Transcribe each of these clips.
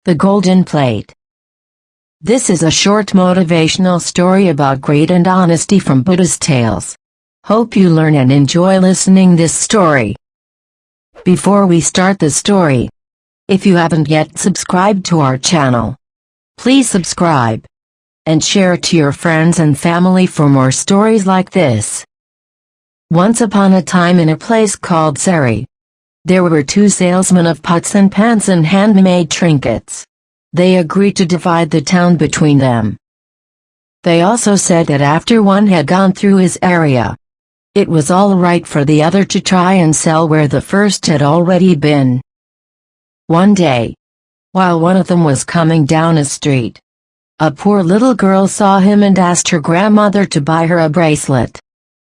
The Golden Plate. This is a short motivational story about greed and honesty from Buddha's tales. Hope you learn and enjoy listening this story. Before we start the story, if you haven't yet subscribed to our channel, please subscribe and share it to your friends and family for more stories like this. Once upon a time in a place called Sari, there were two salesmen of pots and pans and handmade trinkets. They agreed to divide the town between them. They also said that after one had gone through his area, it was all right for the other to try and sell where the first had already been. One day, while one of them was coming down a street, a poor little girl saw him and asked her grandmother to buy her a bracelet.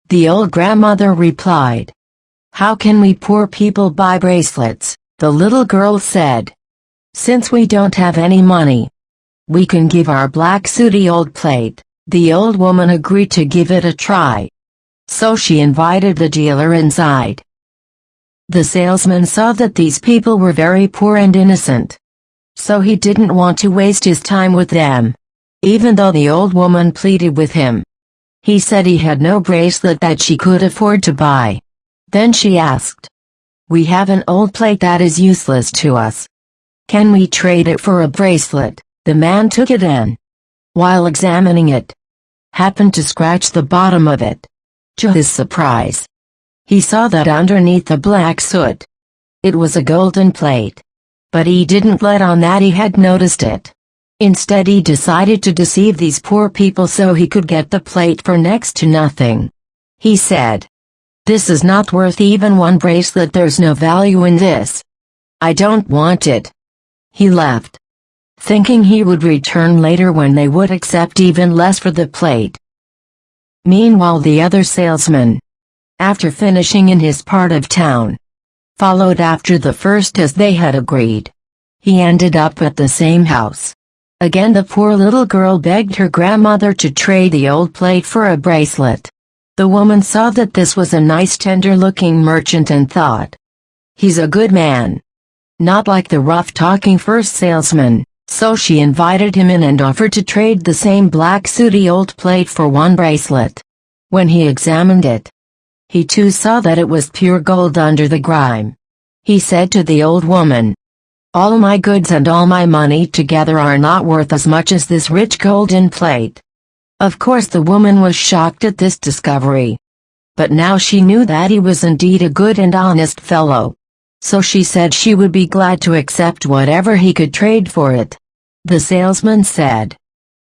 The old grandmother replied, "How can we poor people buy bracelets?" The little girl said, "Since we don't have any money, we can give our black sooty old plate." The old woman agreed to give it a try. So she invited the dealer inside. The salesman saw that these people were very poor and innocent, so he didn't want to waste his time with them, even though the old woman pleaded with him. He said he had no bracelet that she could afford to buy. Then she asked, "We have an old plate that is useless to us. Can we trade it for a bracelet?" The man took it and, while examining it, happened to scratch the bottom of it. To his surprise, he saw that underneath the black soot, it was a golden plate. But he didn't let on that he had noticed it. Instead, he decided to deceive these poor people so he could get the plate for next to nothing. He said, "This is not worth even one bracelet. There's no value in this. I don't want it." He left, thinking he would return later when they would accept even less for the plate. Meanwhile, the other salesman, after finishing in his part of town, followed after the first as they had agreed. He ended up at the same house. Again, the poor little girl begged her grandmother to trade the old plate for a bracelet. The woman saw that this was a nice tender-looking merchant and thought, "He's a good man, not like the rough-talking first salesman." So she invited him in and offered to trade the same black sooty old plate for one bracelet. When he examined it, he too saw that it was pure gold under the grime. He said to the old woman, "All my goods and all my money together are not worth as much as this rich golden plate." Of course, the woman was shocked at this discovery. But now she knew that he was indeed a good and honest fellow. So she said she would be glad to accept whatever he could trade for it. The salesman said,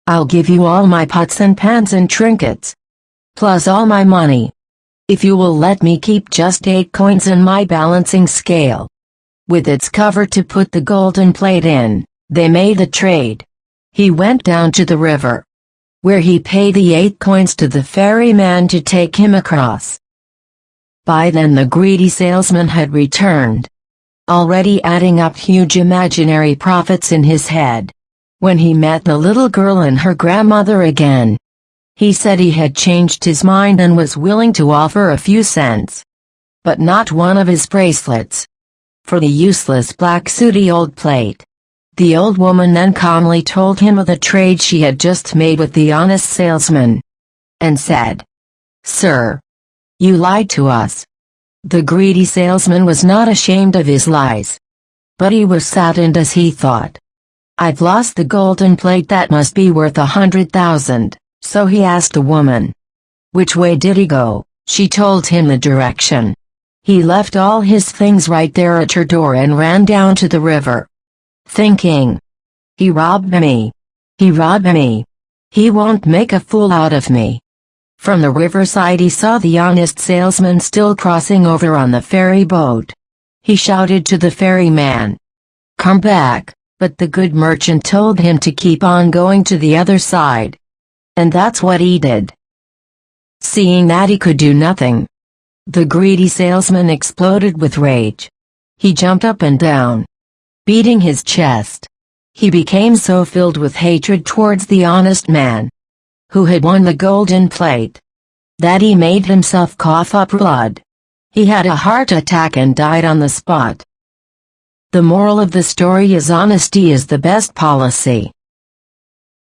"I'll give you all my pots and pans and trinkets, plus all my money, if you will let me keep just 8 coins in my balancing scale." With its cover to put the golden plate in, they made the trade. He went down to the river, where he paid the 8 coins to the ferryman to take him across. By then the greedy salesman had returned, already adding up huge imaginary profits in his head. When he met the little girl and her grandmother again, he said he had changed his mind and was willing to offer a few cents, but not one of his bracelets, for the useless black sooty old plate. The old woman then calmly told him of the trade she had just made with the honest salesman, and said, "Sir, you lied to us." The greedy salesman was not ashamed of his lies, but he was saddened as he thought, "I've lost the golden plate that must be worth 100,000. So he asked the woman, "Which way did he go?" She told him the direction. He left all his things right there at her door and ran down to the river, thinking, "He robbed me. He robbed me. He won't make a fool out of me." From the riverside he saw the honest salesman still crossing over on the ferry boat. He shouted to the ferryman, "Come back," but the good merchant told him to keep on going to the other side. And that's what he did. Seeing that he could do nothing, the greedy salesman exploded with rage. He jumped up and down, beating his chest. He became so filled with hatred towards the honest man, who had won the golden plate, that he made himself cough up blood. He had a heart attack and died on the spot. The moral of the story is honesty is the best policy.